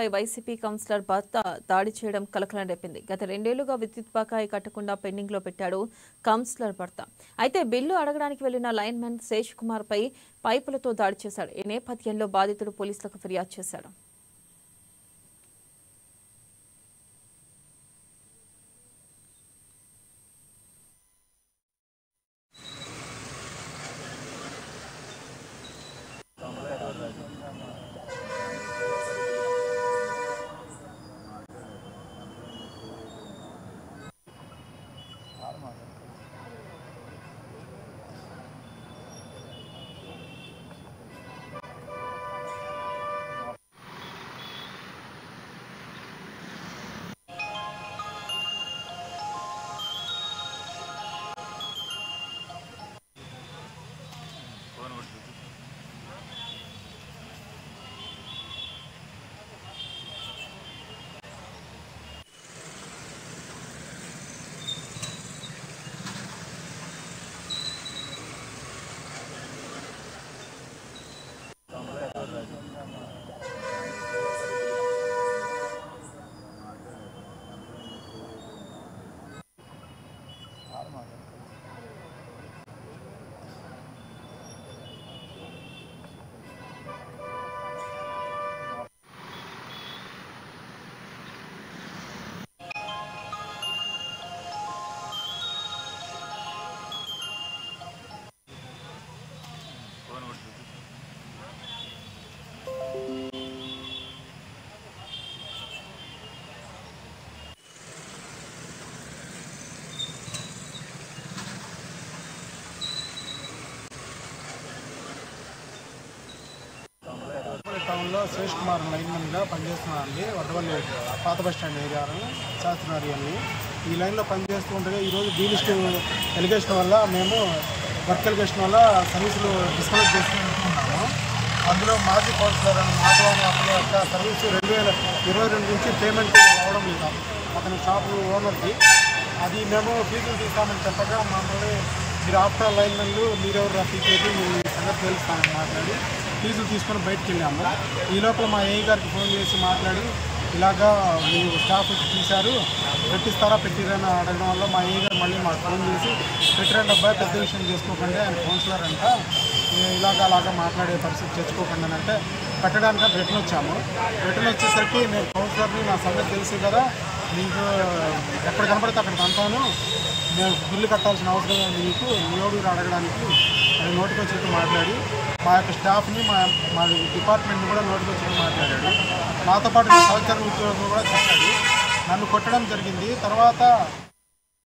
YCP councillor భర్త దాడి చేయడం కలకలం రేపింది. గత 2 ఏళ్లుగా విద్యుత్ బకాయి కట్టకుండా పెండింగ్ లో పెట్టాడు కౌన్సిలర్ భర్త. అయితే బిల్లు అడగడానికి వెళ్లిన లైన్మెన్ శేష్ కుమార్ పై పైపులతో దాడి చేశాడు. ఈ నేపథ్యంలో బాధితుడు పోలీసులకు ఫిర్యాదు చేశాడు. టౌన్లో శేష్ కుమార్ లైన్మెన్గా పనిచేస్తున్నానండి. వడ్డవల్లి పాత బస్ స్టాండ్ ఏరియాలో శాస్త్రనారి అని ఈ లైన్లో పనిచేస్తూ ఉండగా ఈరోజు డీలిస్ట్ ఎలిగేషన్ వల్ల మేము వర్క్ ఎలిగేషన్ వల్ల సర్వీసులు డిస్కనెక్ట్ చేసుకుంటున్నాము. అందులో మాజీ కౌన్సిలర్ అని మాధవాని అతని యొక్క సర్వీసు 2022 నుంచి పేమెంట్ అవ్వడం లేదు అతని షాపు ఓనర్కి. అది మేము ఫీజులు తీస్తామని చెప్పగా మమ్మల్ని మీరు ఆఫ్టర్ లైన్మెన్లు మీరెవరు ఫీజు మీ సంగతి తెలుస్తామని మాట్లాడి ఫీజులు తీసుకొని బయటకు వెళ్ళాము. ఈ లోపల మా ఏఈ గారికి ఫోన్ చేసి మాట్లాడి ఇలాగా మీరు స్టాఫ్ తీశారు పెట్టిస్తారా పెట్టిరని అడగడం వల్ల మా ఏఈ గారు మళ్ళీ మాకు ఫోన్ చేసి పెట్టిరండి అబ్బాయి పెద్ద విషయం చేసుకోకండి ఆయన కౌన్సిలర్ అంట అలాగా మాట్లాడే పరిస్థితి తెచ్చుకోకండి అంటే పెట్టడానికి రిటర్న్ వచ్చాము. రిటర్న్ వచ్చేసరికి నేను కౌన్సిలర్ని నా సంగతి తెలుసు కదా మీకు ఎక్కడ కనపడితే అక్కడ అంటాను నేను బిల్లు కట్టాల్సిన అవసరం మీకు నియోగులు అడగడానికి అది నోటికి వచ్చినట్టు మాట్లాడి మా యొక్క స్టాఫ్ని మా డిపార్ట్మెంట్ని కూడా నోటికి వచ్చినట్టు మాట్లాడాడు. నాతో పాటు సహచర ఉద్యోగులు కూడా చెప్పాడు. నన్ను కొట్టడం జరిగింది. తర్వాత